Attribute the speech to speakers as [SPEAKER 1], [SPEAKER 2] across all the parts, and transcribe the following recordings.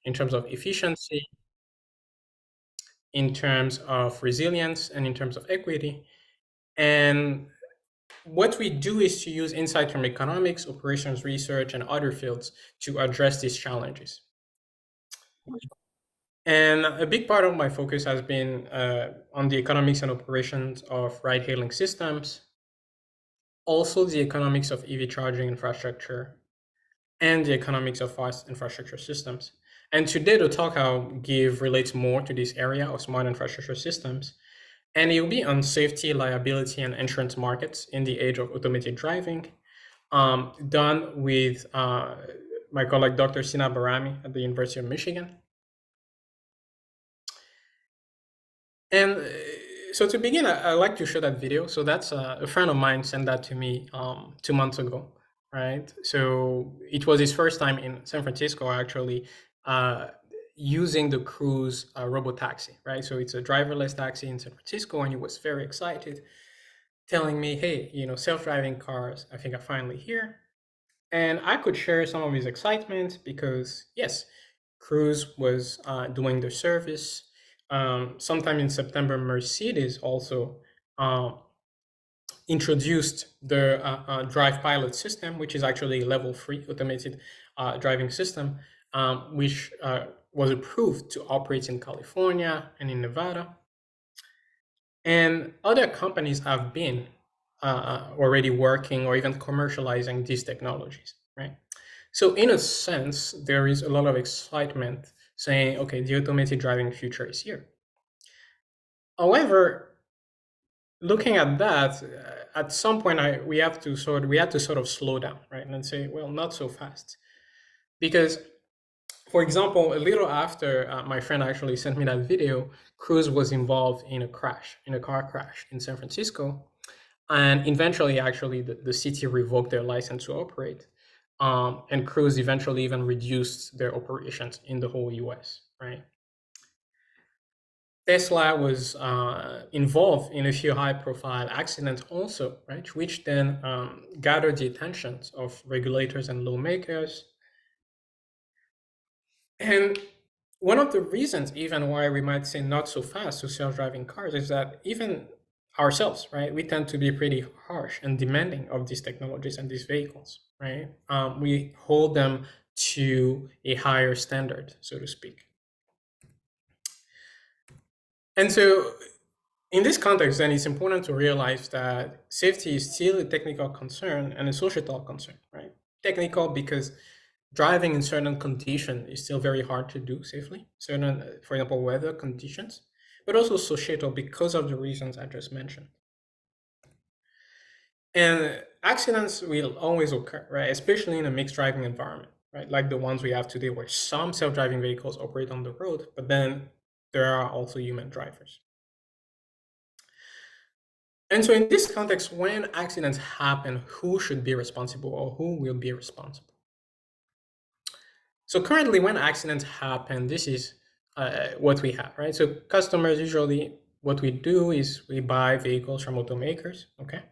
[SPEAKER 1] in terms of efficiency, in terms of resilience, and in terms of equity. And what we do is to use insight from economics, operations research, and other fields to address these challenges. And a big part of my focus has been on the economics and operations of ride-hailing systems, also the economics of EV charging infrastructure, and the economics of fast infrastructure systems. And today, the talk I'll give relates more to this area of smart infrastructure systems, and it will be on safety, liability, and insurance markets in the age of automated driving, done with my colleague, Dr. Sina Barami at the University of Michigan. And so to begin, I like to show that video. So that's a friend of mine sent that to me 2 months ago, right? So it was his first time in San Francisco, actually, using the Cruise robotaxi, right? So it's a driverless taxi in San Francisco, and he was very excited, telling me, hey, self-driving cars, I think are finally here. And I could share some of his excitement because, yes, Cruise was doing their service. Sometime in September, Mercedes also introduced the Drive Pilot system, which is actually a level 3 automated driving system, which was approved to operate in California and in Nevada. And other companies have been already working or even commercializing these technologies, right? So in a sense, there is a lot of excitement saying, okay, the automated driving future is here. However, looking at that, at some point, we had to sort of slow down, right, and say, well, not so fast, because, for example, a little after my friend actually sent me that video, Cruise was involved in a car crash in San Francisco, and eventually, actually, the city revoked their license to operate, and Cruise eventually even reduced their operations in the whole U.S., right? Tesla was involved in a few high-profile accidents also, right, which then gathered the attentions of regulators and lawmakers. And one of the reasons even why we might say not so fast to self-driving cars is that even ourselves, right, we tend to be pretty harsh and demanding of these technologies and these vehicles, right? We hold them to a higher standard, so to speak. And so in this context, then it's important to realize that safety is still a technical concern and a societal concern, right? Technical because driving in certain conditions is still very hard to do safely, certain, for example, weather conditions, but also societal because of the reasons I just mentioned. And accidents will always occur, right? Especially in a mixed driving environment, right? Like the ones we have today, where some self-driving vehicles operate on the road, but then there are also human drivers. And so in this context, when accidents happen, who should be responsible or who will be responsible? So currently, when accidents happen, this is what we have, right? So customers usually, what we do is we buy vehicles from automakers, okay?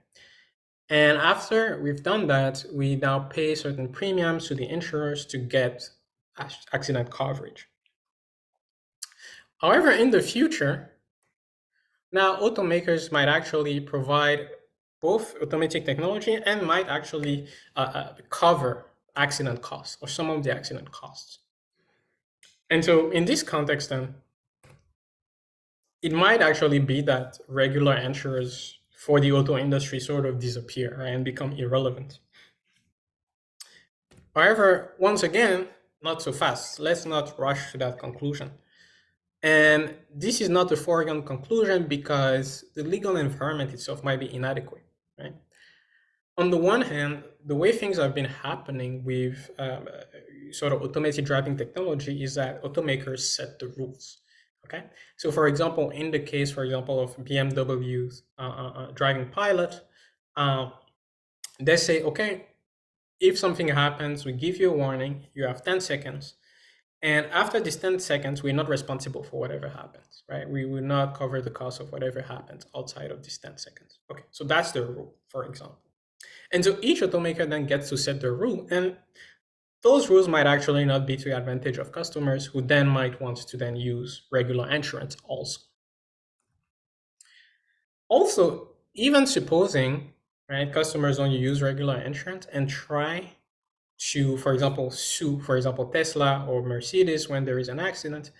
[SPEAKER 1] And after we've done that, we now pay certain premiums to the insurers to get accident coverage. However, in the future, now automakers might actually provide both automatic technology and might actually cover accident costs or some of the accident costs. And so in this context, then, it might actually be that regular insurers for the auto industry sort of disappear, right, and become irrelevant. However, once again, not so fast. Let's not rush to that conclusion. And this is not a foregone conclusion because the legal environment itself might be inadequate, right? On the one hand, the way things have been happening with sort of automated driving technology is that automakers set the rules. Okay, so for example, in the case, for example, of BMW's driving pilot, they say, okay, if something happens, we give you a warning. You have 10 seconds. And after these 10 seconds, we're not responsible for whatever happens, right? We will not cover the cost of whatever happens outside of these 10 seconds. Okay, so that's the rule, for example. And so each automaker then gets to set the rule. And those rules might actually not be to the advantage of customers who then might want to then use regular insurance also. Also, even supposing, right, customers only use regular insurance and try to, for example, sue, for example, Tesla or Mercedes when there is an accident,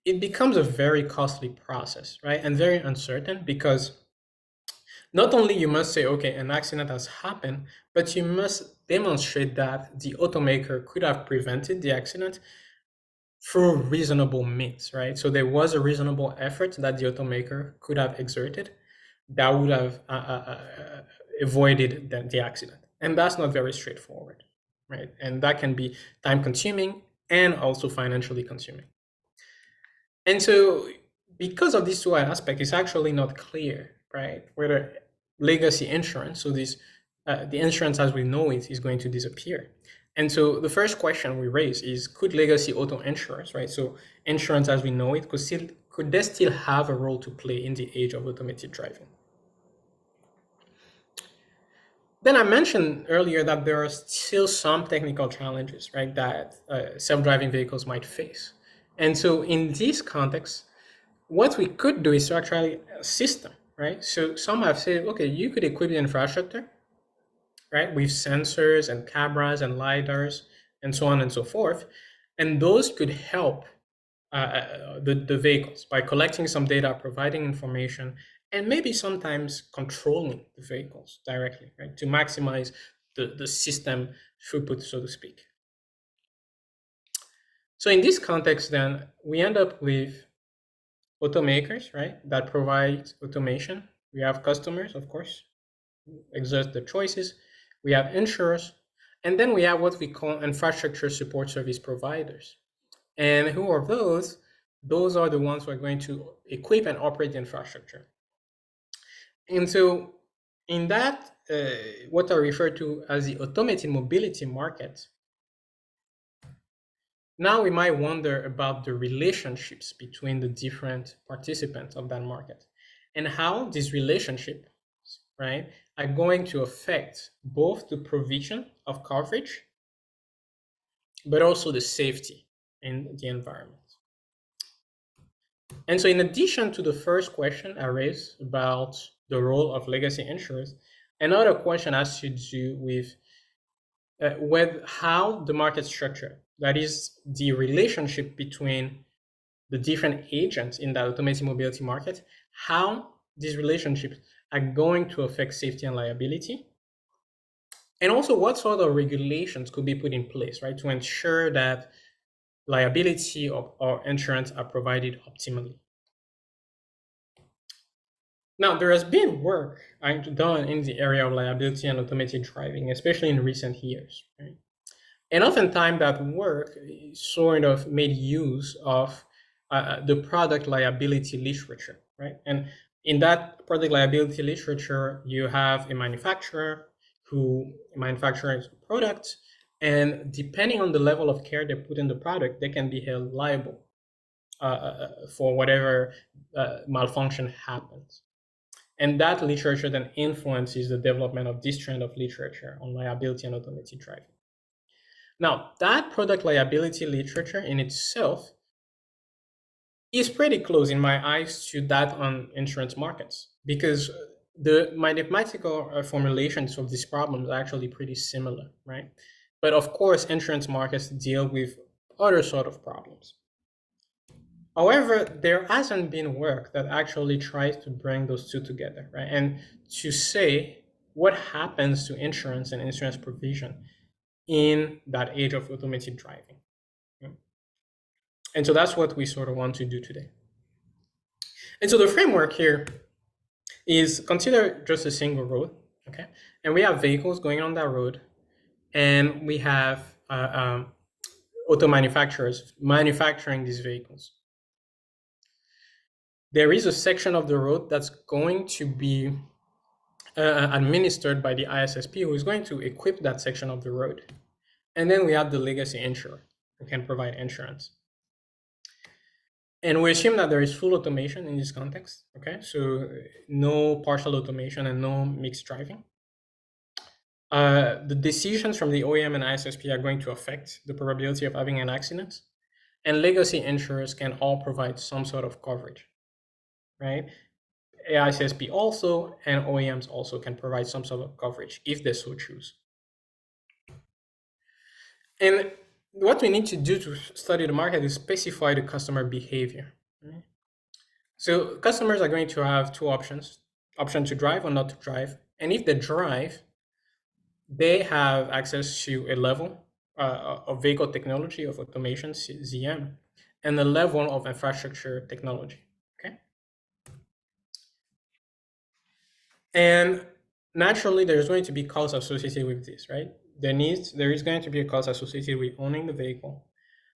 [SPEAKER 1] it becomes a very costly process, right? And very uncertain, because not only you must say, okay, an accident has happened, but you must demonstrate that the automaker could have prevented the accident through reasonable means, right? So there was a reasonable effort that the automaker could have exerted that would have avoided the accident. And that's not very straightforward, right? And that can be time consuming and also financially consuming. And so, because of these two aspects, it's actually not clear, right, whether legacy insurance, so this the insurance as we know it, is going to disappear. And so, the first question we raise is: could legacy auto insurance, right? So, insurance as we know it, could they still have a role to play in the age of automated driving? Then I mentioned earlier that there are still some technical challenges, right, that self-driving vehicles might face. And so, in this context, what we could do is to actually assist them, right? So some have said, okay, you could equip the infrastructure, right, with sensors and cameras and lidars and so on and so forth, and those could help the vehicles by collecting some data, providing information, and maybe sometimes controlling the vehicles directly, right, to maximize the system throughput, so to speak. So in this context, then we end up with automakers, right, that provide automation. We have customers, of course, who exert the choices. We have insurers, and then we have what we call infrastructure support service providers. And who are those? Those are the ones who are going to equip and operate the infrastructure. And so, in that, what I refer to as the automated mobility market, now we might wonder about the relationships between the different participants of that market and how these relationships, right, are going to affect both the provision of coverage, but also the safety in the environment. And so in addition to the first question I raised about the role of legacy insurers, another question has to do with how the market structure, that is the relationship between the different agents in the automated mobility market, how these relationships are going to affect safety and liability, and also what sort of regulations could be put in place, right, to ensure that liability or insurance are provided optimally. Now, there has been work done in the area of liability and automated driving, especially in recent years, right? And oftentimes that work sort of made use of the product liability literature, right? And in that product liability literature, you have a manufacturer who manufactures a product, and depending on the level of care they put in the product, they can be held liable for whatever malfunction happens. And that literature then influences the development of this trend of literature on liability and automated driving. Now, that product liability literature in itself is pretty close in my eyes to that on insurance markets, because the mathematical formulations of these problems are actually pretty similar, right? But of course, insurance markets deal with other sort of problems. However, there hasn't been work that actually tries to bring those two together, right? And to say what happens to insurance and insurance provision in that age of automated driving. And so that's what we sort of want to do today. And so the framework here is, consider just a single road, okay? And we have vehicles going on that road, and we have auto manufacturers manufacturing these vehicles. There is a section of the road that's going to be administered by the ISSP, who is going to equip that section of the road. And then we have the legacy insurer who can provide insurance. And we assume that there is full automation in this context, okay? So no partial automation and no mixed driving. The decisions from the OEM and ISSP are going to affect the probability of having an accident, and legacy insurers can all provide some sort of coverage, right? ISSP also and OEMs also can provide some sort of coverage if they so choose. And what we need to do to study the market is specify the customer behavior. Right? So customers are going to have two options: option to drive or not to drive. And if they drive, they have access to a level of vehicle technology, of automation, ZM, and a level of infrastructure technology. Okay. And naturally, there's going to be costs associated with this, right? There is going to be a cost associated with owning the vehicle.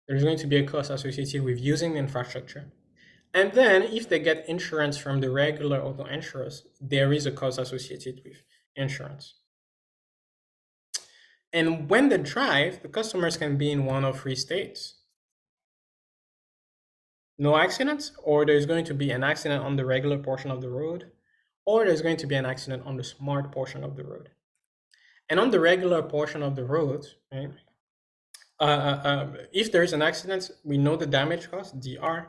[SPEAKER 1] There's going to be a cost associated with using the infrastructure. And then if they get insurance from the regular auto insurers, there is a cost associated with insurance. And when they drive, the customers can be in one of three states: no accidents, or there's going to be an accident on the regular portion of the road, or there's going to be an accident on the smart portion of the road. And on the regular portion of the road, right, if there is an accident, we know the damage cost, DR,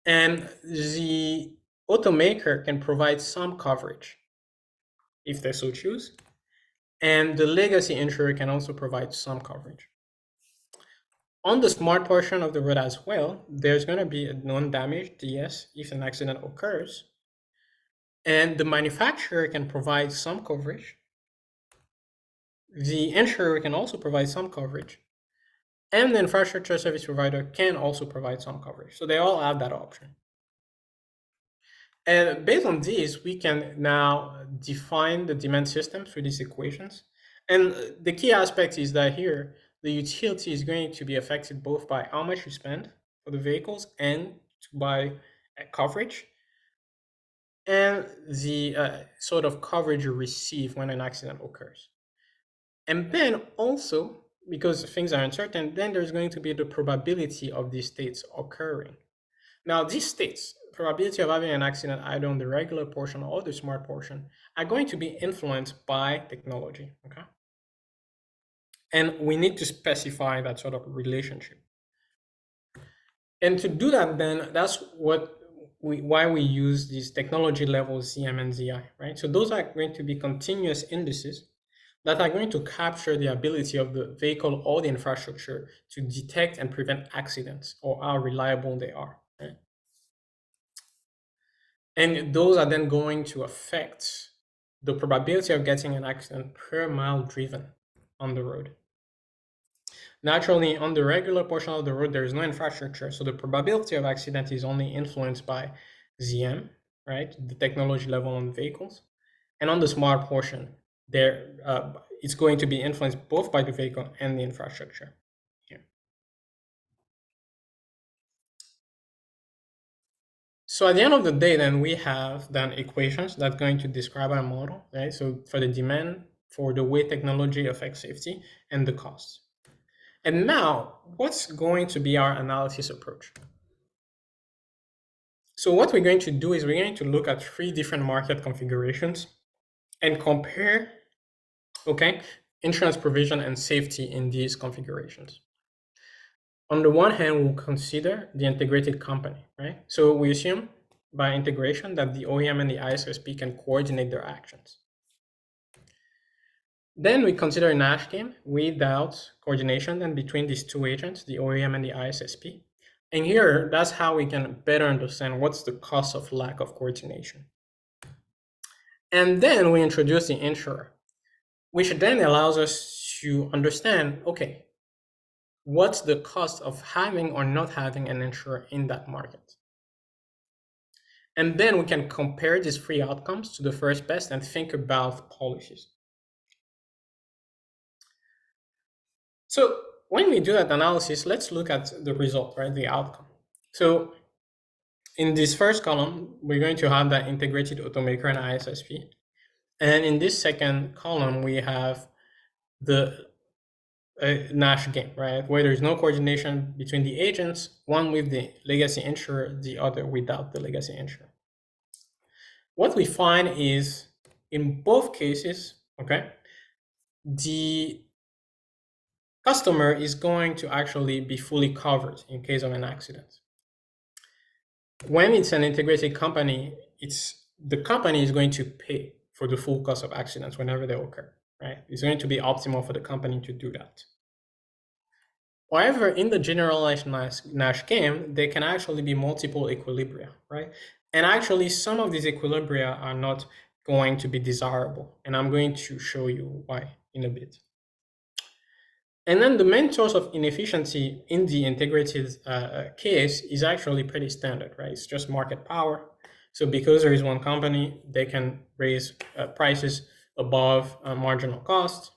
[SPEAKER 1] and the automaker can provide some coverage if they so choose, and the legacy insurer can also provide some coverage. On the smart portion of the road as well, there's going to be a known damage, DS, if an accident occurs, and the manufacturer can provide some coverage. The insurer can also provide some coverage, and the infrastructure service provider can also provide some coverage. So they all have that option. And based on this, we can now define the demand system through these equations. And the key aspect is that here, the utility is going to be affected both by how much you spend for the vehicles and to buy coverage, and the sort of coverage you receive when an accident occurs. And then also, because things are uncertain, then there's going to be the probability of these states occurring. Now, these states, probability of having an accident either on the regular portion or the smart portion, are going to be influenced by technology, okay? And we need to specify that sort of relationship. And to do that, then that's why we use these technology levels, CM and ZI, right? So those are going to be continuous indices that are going to capture the ability of the vehicle or the infrastructure to detect and prevent accidents, or how reliable they are, right? And those are then going to affect the probability of getting an accident per mile driven on the road. Naturally, on the regular portion of the road, there is no infrastructure, so the probability of accident is only influenced by ZM, right? The technology level on vehicles. And on the smart portion, it's going to be influenced both by the vehicle and the infrastructure. Here. So at the end of the day, then we have then equations that are going to describe our model, right? So for the demand, for the way technology affects safety, and the costs. And now, what's going to be our analysis approach? So what we're going to do is we're going to look at three different market configurations and compare, okay, insurance provision and safety in these configurations. On the one hand, we'll consider the integrated company, right? So we assume by integration that the OEM and the ISSP can coordinate their actions. Then we consider a Nash game without coordination and between these two agents, the OEM and the ISSP. And here, that's how we can better understand what's the cost of lack of coordination. And then we introduce the insurer, which then allows us to understand, okay, what's the cost of having or not having an insurer in that market? And then we can compare these three outcomes to the first best and think about policies. So when we do that analysis, let's look at the result, right? The outcome. So in this first column, we're going to have that integrated automaker and ISSP. And in this second column, we have the Nash game, right? Where there's no coordination between the agents, one with the legacy insurer, the other without the legacy insurer. What we find is in both cases, okay, the customer is going to actually be fully covered in case of an accident. When it's an integrated company, the company is going to pay for the full cost of accidents whenever they occur, right? It's going to be optimal for the company to do that. However, in the generalized Nash game, there can actually be multiple equilibria, right? And actually, some of these equilibria are not going to be desirable, and I'm going to show you why in a bit. And then the main source of inefficiency in the integrated case is actually pretty standard, right? It's just market power. So because there is one company, they can raise prices above marginal cost.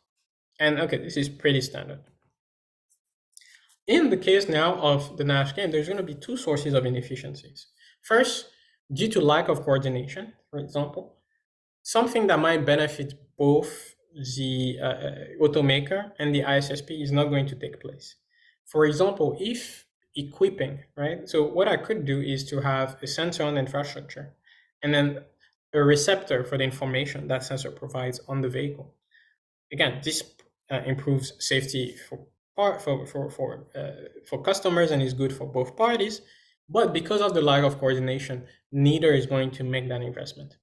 [SPEAKER 1] And okay, this is pretty standard. In the case now of the Nash game, there's going to be two sources of inefficiencies. First, due to lack of coordination, for example, something that might benefit both the automaker and the ISSP is not going to take place. For example, if equipping, right? So what I could do is to have a sensor on the infrastructure and then a receptor for the information that sensor provides on the vehicle. Again, this improves safety for customers and is good for both parties. But because of the lack of coordination, neither is going to make that investment.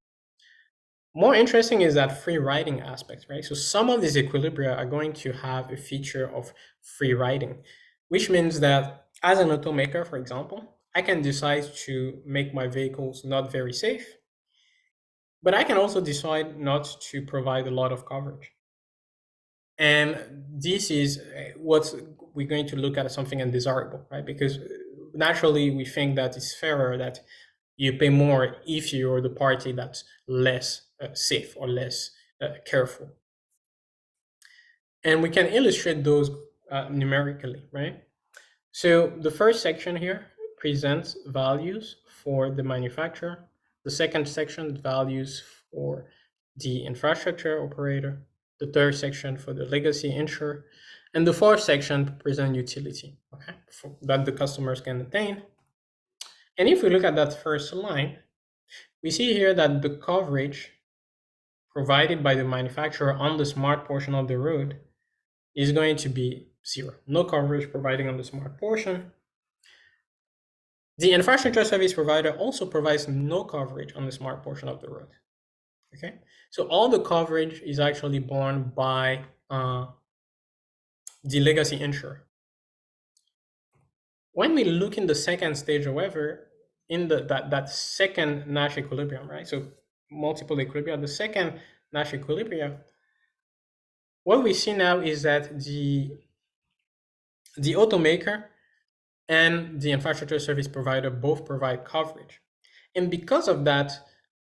[SPEAKER 1] More interesting is that free riding aspect, right? So some of these equilibria are going to have a feature of free riding, which means that as an automaker, for example, I can decide to make my vehicles not very safe, but I can also decide not to provide a lot of coverage. And this is what we're going to look at as something undesirable, right? Because naturally we think that it's fairer that you pay more if you're the party that's less safe or less careful. And we can illustrate those numerically, right? So the first section here presents values for the manufacturer. The second section, values for the infrastructure operator. The third section for the legacy insurer. And the fourth section presents utility, okay, that the customers can attain. And if we look at that first line, we see here that the coverage provided by the manufacturer on the smart portion of the road is going to be zero. No coverage providing on the smart portion. The infrastructure service provider also provides no coverage on the smart portion of the road. Okay, so all the coverage is actually borne by the legacy insurer. When we look in the second stage, however, in that second Nash equilibrium, right? So multiple equilibria, the second Nash equilibrium, what we see now is that the automaker and the infrastructure service provider both provide coverage. And because of that,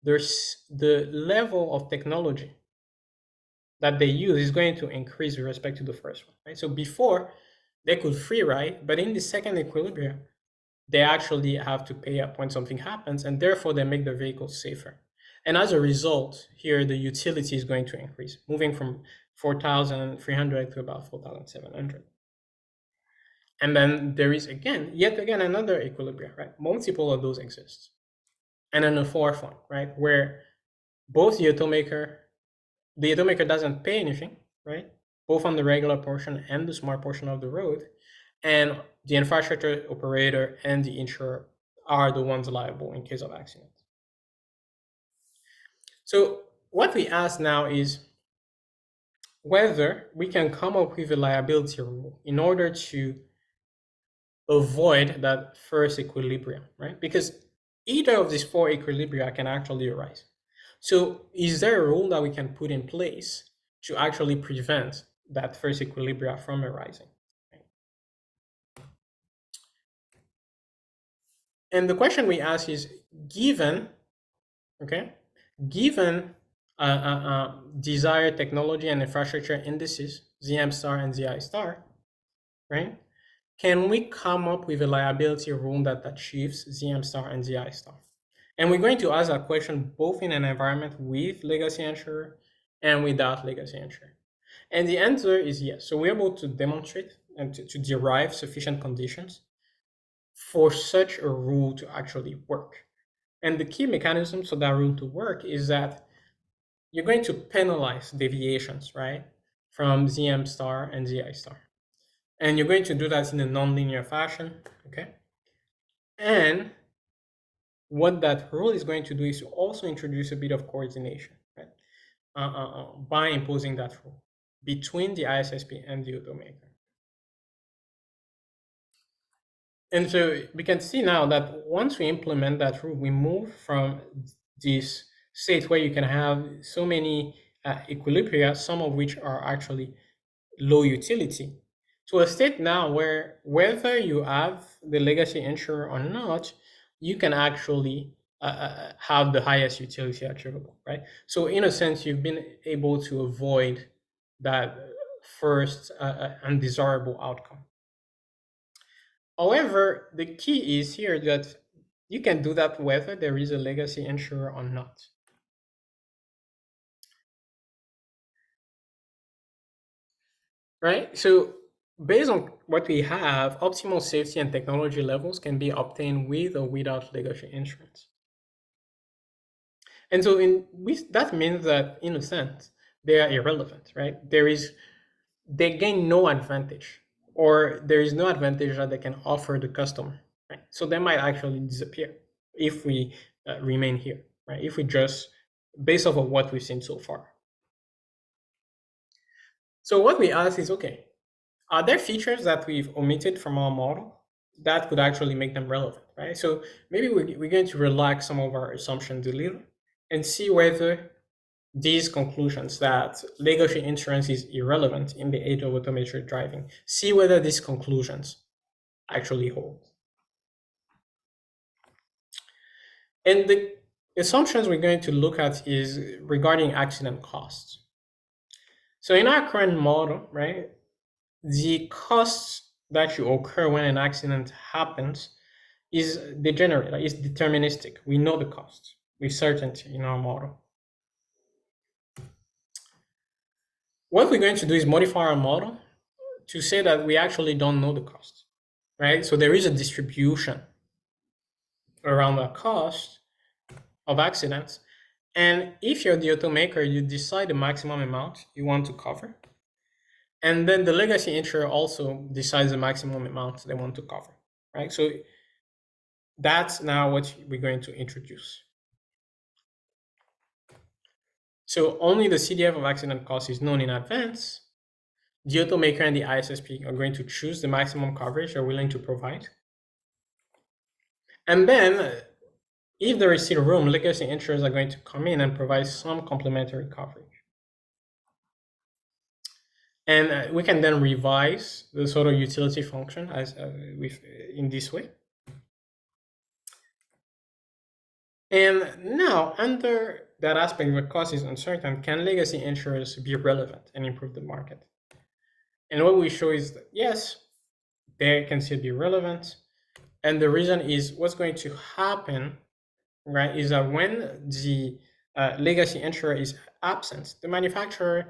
[SPEAKER 1] there's the level of technology that they use is going to increase with respect to the first one, right? So before they could free ride, but in the second equilibrium, they actually have to pay up when something happens, and therefore they make their vehicles safer. And as a result, here the utility is going to increase, moving from 4,300 to about 4,700. And then there is yet again another equilibrium, right? Multiple of those exist. And then a fourth one, right? Where both the automaker doesn't pay anything, right? Both on the regular portion and the smart portion of the road. And the infrastructure operator and the insurer are the ones liable in case of accidents. So what we ask now is whether we can come up with a liability rule in order to avoid that first equilibrium, right? Because either of these four equilibria can actually arise. So is there a rule that we can put in place to actually prevent that first equilibria from arising? And the question we ask is, given desired technology and infrastructure indices, ZM star and ZI star, right? Can we come up with a liability rule that achieves ZM star and ZI star? And we're going to ask that question both in an environment with legacy insurer and without legacy insurer. And the answer is yes. So we're able to demonstrate and to derive sufficient conditions for such a rule to actually work. And the key mechanism for that rule to work is that you're going to penalize deviations, right, from ZM star and ZI star. And you're going to do that in a nonlinear fashion, okay? And what that rule is going to do is to also introduce a bit of coordination, right? By imposing that rule between the ISSP and the automaker. And so we can see now that once we implement that rule, we move from this state where you can have so many equilibria, some of which are actually low utility, to a state now where whether you have the legacy insurer or not, you can actually have the highest utility achievable, right? So in a sense, you've been able to avoid that first undesirable outcome. However, the key is here that you can do that whether there is a legacy insurer or not. Right? So based on what we have, optimal safety and technology levels can be obtained with or without legacy insurance. And so that means that in a sense, they are irrelevant, right? They gain no advantage, or there is no advantage that they can offer the customer, right? So they might actually disappear if we remain here, right? If we just based off of what we've seen so far. So what we ask is, okay, are there features that we've omitted from our model that could actually make them relevant, right? So maybe we're going to relax some of our assumptions a little and see whether these conclusions that legacy insurance is irrelevant in the age of automated driving, see whether these conclusions actually hold. And the assumptions we're going to look at is regarding accident costs. So in our current model, right, the costs that you occur when an accident happens is degenerate, is deterministic. We know the costs with certainty in our model. What we're going to do is modify our model to say that we actually don't know the cost, right? So there is a distribution around the cost of accidents. And if you're the automaker, you decide the maximum amount you want to cover. And then the legacy insurer also decides the maximum amount they want to cover, right? So that's now what we're going to introduce. So only the CDF of accident cost is known in advance. The automaker and the ISSP are going to choose the maximum coverage they're willing to provide. And then, if there is still room, legacy insurers are going to come in and provide some complementary coverage. And we can then revise the sort of utility function as in this way. And now, under that aspect where cost is uncertain, can legacy insurers be relevant and improve the market? And what we show is that yes, they can still be relevant. And the reason is what's going to happen, right, is that when the legacy insurer is absent, the manufacturer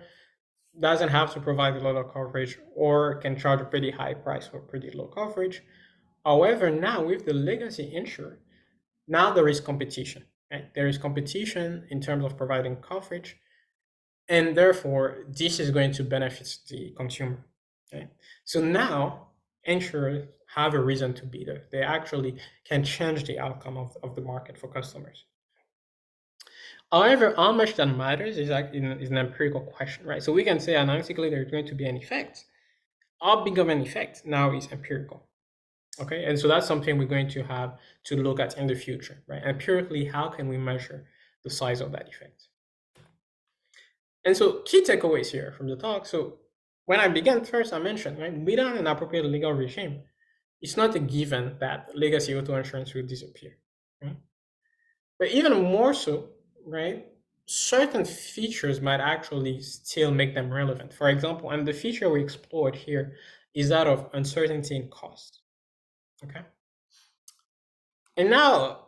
[SPEAKER 1] doesn't have to provide a lot of coverage or can charge a pretty high price for pretty low coverage. However, now with the legacy insurer, now there is competition, right? There is competition in terms of providing coverage, and therefore this is going to benefit the consumer. Okay? So now insurers have a reason to be there. They actually can change the outcome of the market for customers. However, how much that matters is an empirical question, right? So we can say analytically there's going to be an effect. How big of an effect now is empirical. Okay, and so that's something we're going to have to look at in the future, right? Empirically, how can we measure the size of that effect? And so key takeaways here from the talk. So when I began first, I mentioned, right, without an appropriate legal regime, it's not a given that legacy auto insurance will disappear. Right? But even more so, right, certain features might actually still make them relevant. For example, and the feature we explored here is that of uncertainty in cost. Okay. And now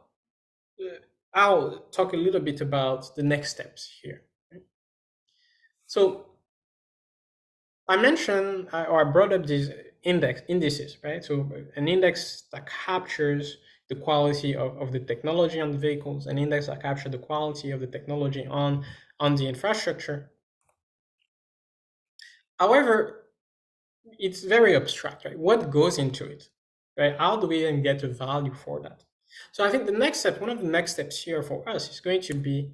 [SPEAKER 1] I'll talk a little bit about the next steps here. So I mentioned or I brought up these indices, right? So an index that captures the quality of the technology on the vehicles, an index that captures the quality of the technology on the infrastructure, However, it's very abstract, right? What goes into it, right? How do we even get a value for that? So I think the next step, one of the next steps here for us is going to be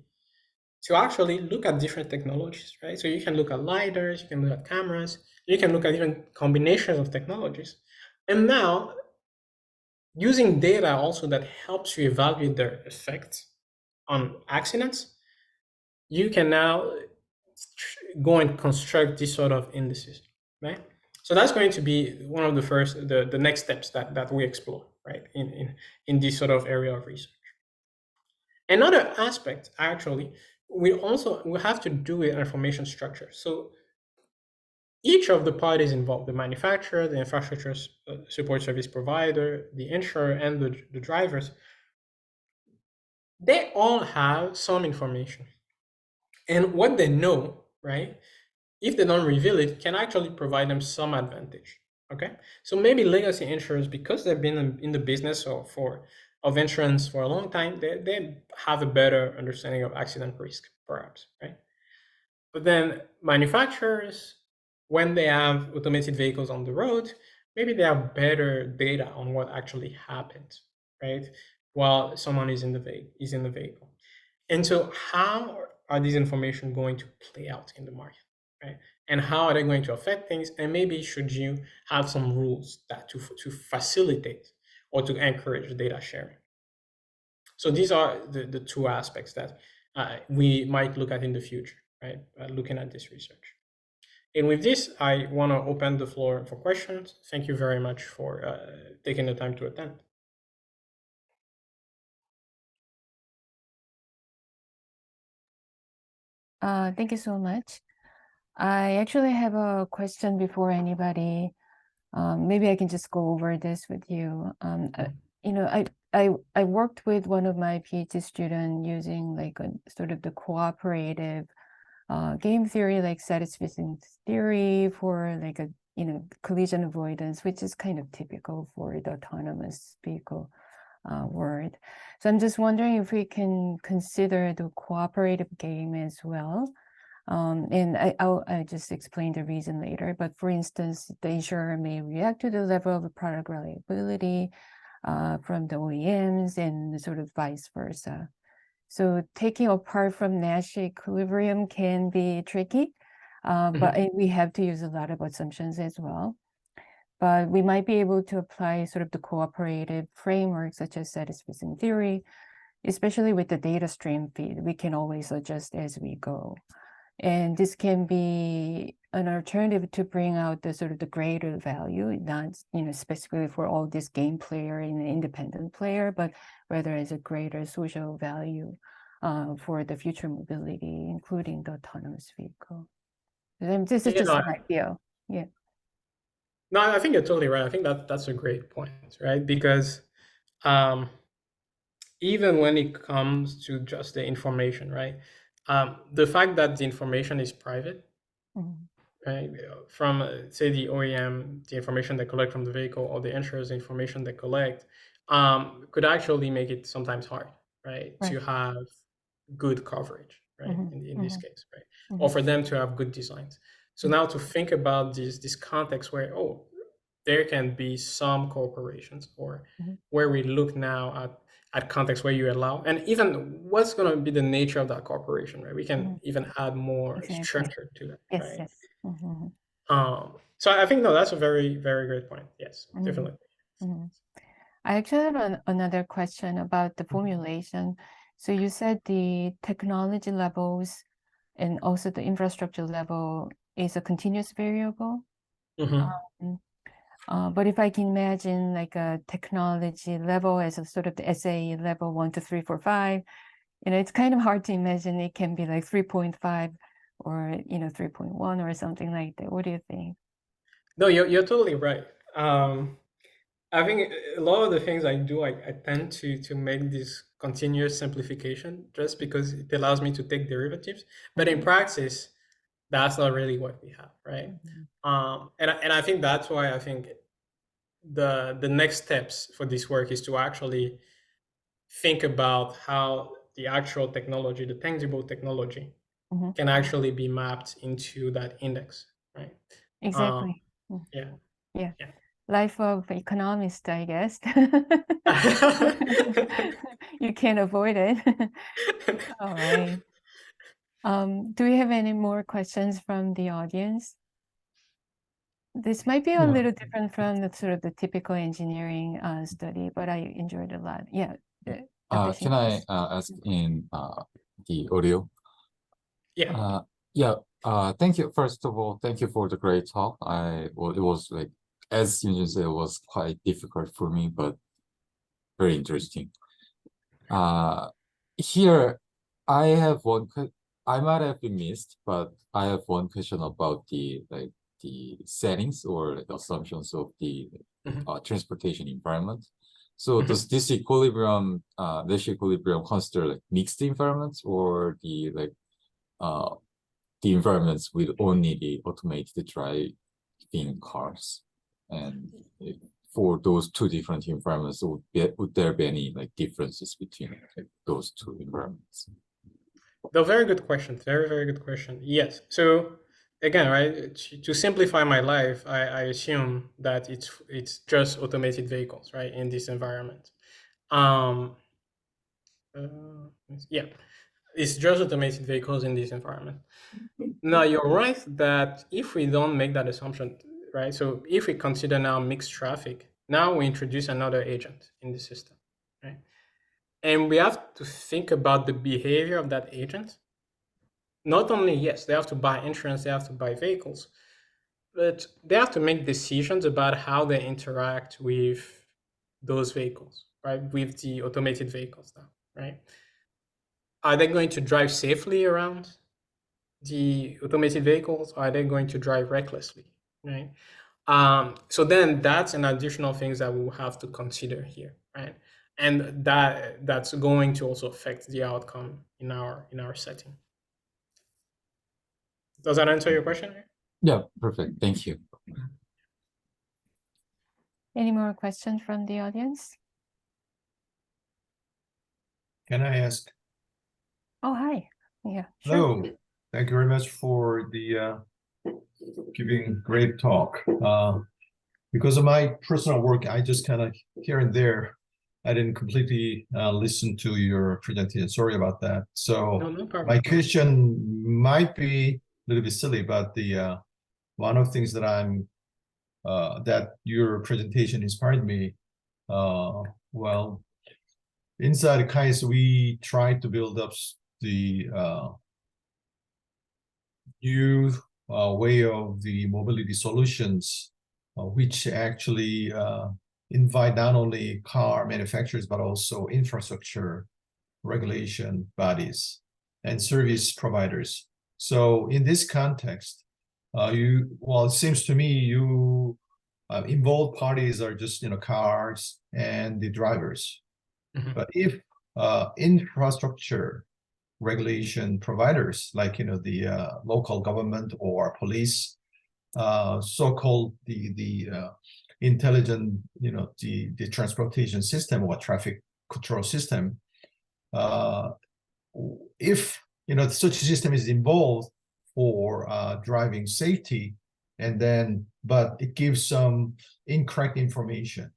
[SPEAKER 1] to actually look at different technologies, right? So you can look at lidars, you can look at cameras, you can look at different combinations of technologies. And now using data also that helps you evaluate their effects on accidents, you can now go and construct these sort of indices, right? So that's going to be one of the first, the next steps that we explore, right, in this sort of area of research. Another aspect, actually, we have to do with information structure. So each of the parties involved, the manufacturer, the infrastructure support service provider, the insurer, and the drivers, they all have some information. And what they know, right, if they don't reveal it, can actually provide them some advantage. Okay, so maybe legacy insurers, because they've been in the business of insurance for a long time, they have a better understanding of accident risk, perhaps, right? But then manufacturers, when they have automated vehicles on the road, maybe they have better data on what actually happens, right? While someone is in the vehicle. And so how are these information going to play out in the market, right? And how are they going to affect things? And maybe should you have some rules that to facilitate or to encourage data sharing? So these are the two aspects that we might look at in the future, right? Looking at this research. And with this, I want to open the floor for questions. Thank you very much for taking the time to attend.
[SPEAKER 2] Thank you so much. I actually have a question before anybody. Maybe I can just go over this with you. You know, I worked with one of my PhD students using like a sort of the cooperative game theory, like satisficing theory for like a collision avoidance, which is kind of typical for the autonomous vehicle world. So I'm just wondering if we can consider the cooperative game as well. And I'll just explain the reason later. But for instance, the insurer may react to the level of product reliability from the OEMs and sort of vice versa. So taking apart from Nash equilibrium can be tricky, but we have to use a lot of assumptions as well. But we might be able to apply sort of the cooperative framework such as satisficing theory, especially with the data stream feed. We can always adjust as we go. And this can be an alternative to bring out the sort of the greater value, not specifically for all this game player and an independent player, but rather as a greater social value for the future mobility, including the autonomous vehicle. And this is
[SPEAKER 1] Yeah,
[SPEAKER 2] just
[SPEAKER 1] no,
[SPEAKER 2] an idea. Yeah.
[SPEAKER 1] no, I think you're totally right. I think that's a great point, right? Because um, even when it comes to just the information, right? The fact that the information is private,
[SPEAKER 2] Mhm.
[SPEAKER 1] right? From say the OEM, the information they collect from the vehicle, or the insurers, the information they collect, could actually make it sometimes hard, right,
[SPEAKER 2] Right.
[SPEAKER 1] to have good coverage, right,
[SPEAKER 2] Mhm.
[SPEAKER 1] in this
[SPEAKER 2] Mhm.
[SPEAKER 1] case, right, or
[SPEAKER 2] Mhm.
[SPEAKER 1] for them to have good designs. So
[SPEAKER 2] Mhm.
[SPEAKER 1] now to think about this context where there can be some corporations, or
[SPEAKER 2] Mhm.
[SPEAKER 1] where we look now at context where you allow, and even what's going to be the nature of that corporation, right? We can
[SPEAKER 2] Mhm.
[SPEAKER 1] even add more
[SPEAKER 2] Exactly.
[SPEAKER 1] structure to that,
[SPEAKER 2] Yes.
[SPEAKER 1] right?
[SPEAKER 2] Yes. Mhm.
[SPEAKER 1] So I think, no, that's a very, very great point. Yes,
[SPEAKER 2] Mhm.
[SPEAKER 1] definitely.
[SPEAKER 2] Mhm. I actually have another question about the formulation. So you said the technology levels and also the infrastructure level is a continuous variable.
[SPEAKER 1] Mm-hmm.
[SPEAKER 2] Um, but if I can imagine like a technology level as a sort of the SAE level 1, 2, 3, 4, 5, it's kind of hard to imagine it can be like 3.5 or 3.1 or something like that. What do you think?
[SPEAKER 1] No, you're totally right. I think a lot of the things I do, I tend to make this continuous simplification just because it allows me to take derivatives. But in
[SPEAKER 2] Mhm.
[SPEAKER 1] practice, that's not really what we have, right?
[SPEAKER 2] Mhm.
[SPEAKER 1] And I think that's why I think the next steps for this work is to actually think about how the actual technology, the tangible technology,
[SPEAKER 2] Mhm.
[SPEAKER 1] can actually be mapped into that index, right?
[SPEAKER 2] Exactly. Mm.
[SPEAKER 1] Yeah,
[SPEAKER 2] Yeah.
[SPEAKER 1] yeah.
[SPEAKER 2] Life of economist, I guess. You can't avoid it. All right. Do we have any more questions from the audience? This might be a
[SPEAKER 3] Yeah.
[SPEAKER 2] little different from the sort of the typical engineering study, but I enjoyed it a lot. Yeah, Dr.
[SPEAKER 3] Can I
[SPEAKER 2] Shin.
[SPEAKER 3] ask in the audio?
[SPEAKER 1] Yeah.
[SPEAKER 3] Yeah. Thank you. First of all, thank you for the great talk. Well, it was like, as you said, it was quite difficult for me, but very interesting. Here, I have I might have been missed, but I have one question about the settings or the assumptions of the
[SPEAKER 1] Mhm,
[SPEAKER 3] transportation environment. So
[SPEAKER 1] mhm.
[SPEAKER 3] does this equilibrium consider like mixed environments or uh, the environments with only the automated driving cars? And for those two different environments, would there be any like differences between like, those two environments?
[SPEAKER 1] Though very good question. Very, very good question. Yes. So again, right, to simplify my life, I assume that it's just automated vehicles, right, in this environment. Um, yeah, it's just automated vehicles in this environment. Now, you're right that if we don't make that assumption, right? So if we consider now mixed traffic, now we introduce another agent in the system, right? And we have to think about the behavior of that agent. Not only, yes, they have to buy insurance, they have to buy vehicles, but they have to make decisions about how they interact with those vehicles, right? With the automated vehicles now, right? Are they going to drive safely around the automated vehicles? Or are they going to drive recklessly, right? So then that's an additional things that we'll have to consider here, right? And that's going to also affect the outcome in our setting. Does that answer your question?
[SPEAKER 3] Yeah, perfect. Thank you.
[SPEAKER 2] Any more questions from the audience?
[SPEAKER 4] Can I ask?
[SPEAKER 2] Oh, hi. Yeah, sure.
[SPEAKER 4] Hello. Thank you very much for the giving great talk. Because of my personal work, I just kind of here and there, I didn't completely listen to your presentation. Sorry about that. So
[SPEAKER 1] No, no problem.
[SPEAKER 4] my question might be a little bit silly, but the one of the things that that your presentation inspired me. Well, inside KAIS, we try to build up the new way of the mobility solutions, which actually invite not only car manufacturers, but also infrastructure regulation bodies and service providers. So in this context, well, it seems to me you involved parties are just, cars and the drivers.
[SPEAKER 1] Mhm.
[SPEAKER 4] But if infrastructure regulation providers like the local government or police, so-called the intelligent the transportation system or traffic control system, uh, if such a system is involved for driving safety, and then but it gives some incorrect information,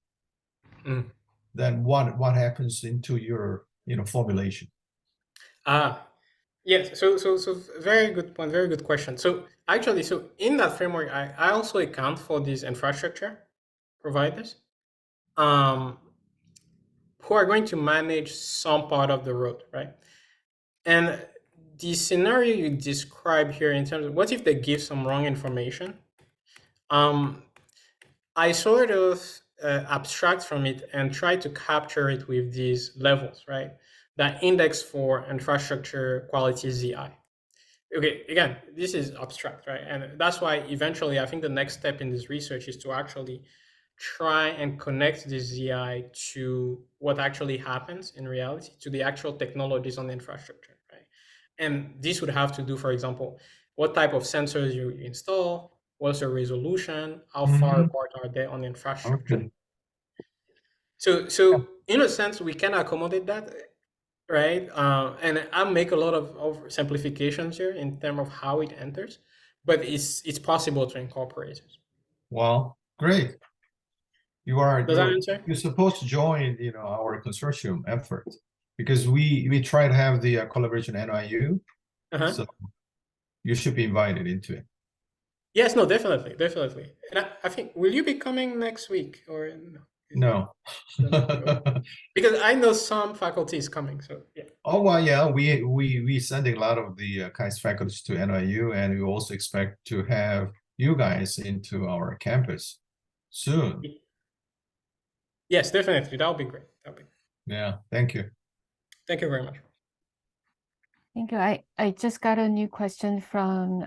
[SPEAKER 1] Mm.
[SPEAKER 4] then what happens into your formulation?
[SPEAKER 1] Ah, yes. So very good point. Very good question. So actually, so in that framework, I also account for these infrastructure providers, um, who are going to manage some part of the road, right? And the scenario you describe here in terms of what if they give some wrong information, um, I sort of abstract from it and try to capture it with these levels, right? That index for infrastructure quality ZI. Okay, again, this is abstract, right? And that's why eventually I think the next step in this research is to actually try and connect this ZI to what actually happens in reality, to the actual technologies on the infrastructure, right? And this would have to do, for example, what type of sensors you install, what's the resolution, how far
[SPEAKER 4] Mhm.
[SPEAKER 1] apart are they on the infrastructure.
[SPEAKER 4] Okay.
[SPEAKER 1] So in a sense, we can accommodate that, right? And I make a lot of simplifications here in terms of how it enters. but it's possible to incorporate it.
[SPEAKER 4] Well, great.
[SPEAKER 1] Does that answer?
[SPEAKER 4] You're supposed to join, our consortium effort, because we try to have the collaboration NYU, so you should be invited into it.
[SPEAKER 1] Yes, no, definitely. And I think, will you be coming next week or no?
[SPEAKER 4] No.
[SPEAKER 1] Because I know some faculty is coming, so yeah.
[SPEAKER 4] Oh well, yeah, we sending a lot of the KAIST faculty to NYU, and we also expect to have you guys into our campus soon.
[SPEAKER 1] Yes, definitely. That would be great.
[SPEAKER 4] Yeah, thank you.
[SPEAKER 1] Thank you very much.
[SPEAKER 2] Thank you. I just got a new question from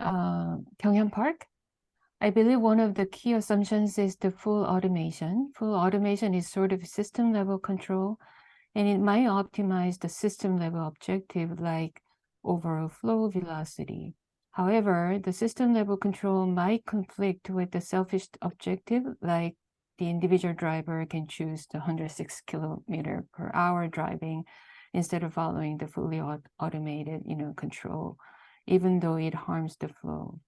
[SPEAKER 2] Gyeonghyun Park. I believe one of the key assumptions is the full automation. Full automation is sort of system level control, and it might optimize the system level objective like overall flow velocity. However, the system level control might conflict with the selfish objective, like the individual driver can choose the 106 kilometer per hour driving instead of following the fully automated, control, even though it harms the flow.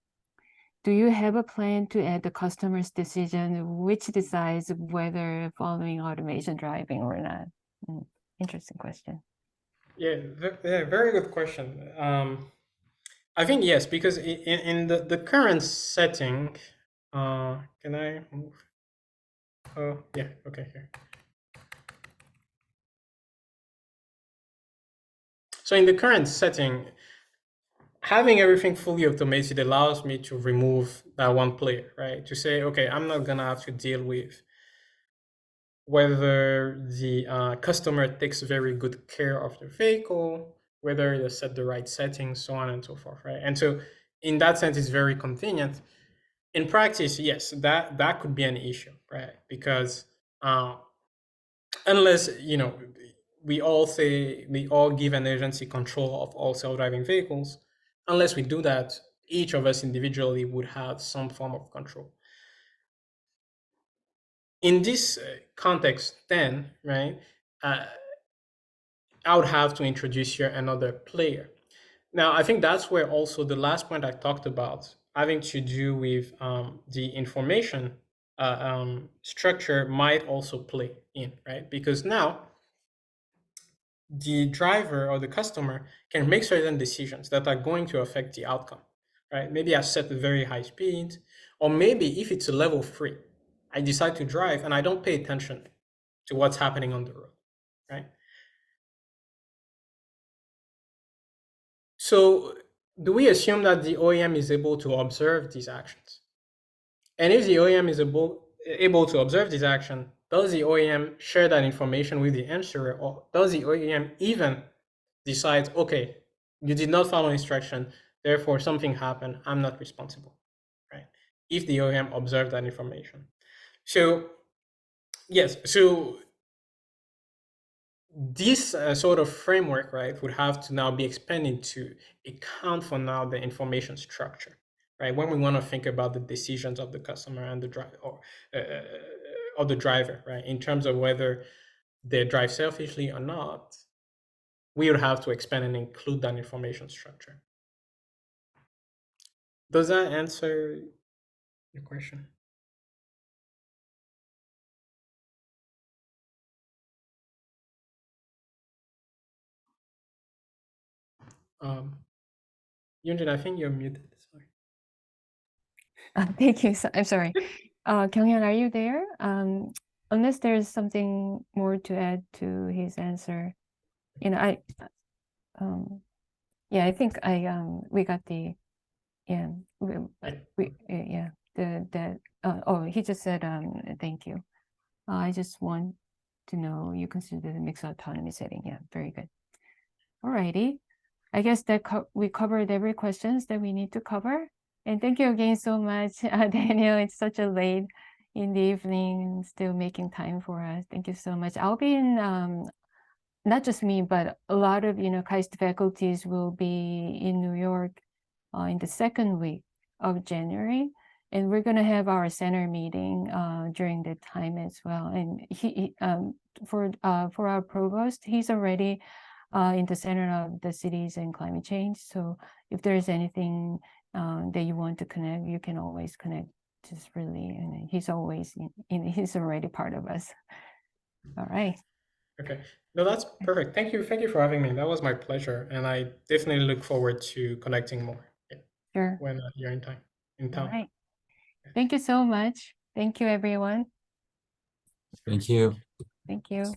[SPEAKER 2] Do you have a plan to add the customer's decision, which decides whether following automation driving or not? Interesting question.
[SPEAKER 1] Yeah, very good question. I think yes, because in the current setting, can I move? Oh, yeah, okay, here. So in the current setting, having everything fully automated allows me to remove that one player, right? To say, okay, I'm not gonna have to deal with whether the customer takes very good care of the vehicle, whether they set the right settings, so on and so forth, right? And so in that sense, it's very convenient. In practice, yes, that could be an issue, right? Because unless, we all give an agency control of all self-driving vehicles, unless we do that, each of us individually would have some form of control. In this context, then, right, I would have to introduce here another player. Now, I think that's where also the last point I talked about, having to do with the information structure, might also play in, right? Because now the driver or the customer can make certain decisions that are going to affect the outcome, right? Maybe I set a very high speed, or maybe if it's a level 3, I decide to drive and I don't pay attention to what's happening on the road, right? So do we assume that the OEM is able to observe these actions? And if the OEM is able to observe these actions, does the OEM share that information with the insurer, or does the OEM even decide, okay, you did not follow instruction, therefore something happened, I'm not responsible, right? If the OEM observed that information. So yes, so this sort of framework, right, would have to now be expanded to account for now the information structure, right? When we want to think about the decisions of the customer and the driver, or of the driver, right, in terms of whether they drive selfishly or not, we would have to expand and include that information structure. Does that answer your question? Yunjin, I think you're muted. Sorry.
[SPEAKER 2] Thank you. I'm sorry. Gyeonghyun, are you there? Unless there's something more to add to his answer, I think we got the, he just said, thank you. I just want to know you consider the mixed autonomy setting. Yeah, very good. Alrighty. I guess that we covered every questions that we need to cover. And thank you again so much, Daniel. It's such a late in the evening and still making time for us. Thank you so much. I'll be in, not just me, but a lot of, KAIST faculties will be in New York in the second week of January. And we're going to have our center meeting during that time as well. And for our provost, he's already in the center of the cities and climate change. So if there's anything that you want to connect, you can always connect. Just really, and he's always he's already part of us. All right.
[SPEAKER 1] Okay. No, that's perfect. Thank you. Thank you for having me. That was my pleasure. And I definitely look forward to connecting more
[SPEAKER 2] Sure.
[SPEAKER 1] when you're in
[SPEAKER 2] All
[SPEAKER 1] town.
[SPEAKER 2] right. Thank you so much. Thank you, everyone.
[SPEAKER 3] Thank you.
[SPEAKER 2] Thank you.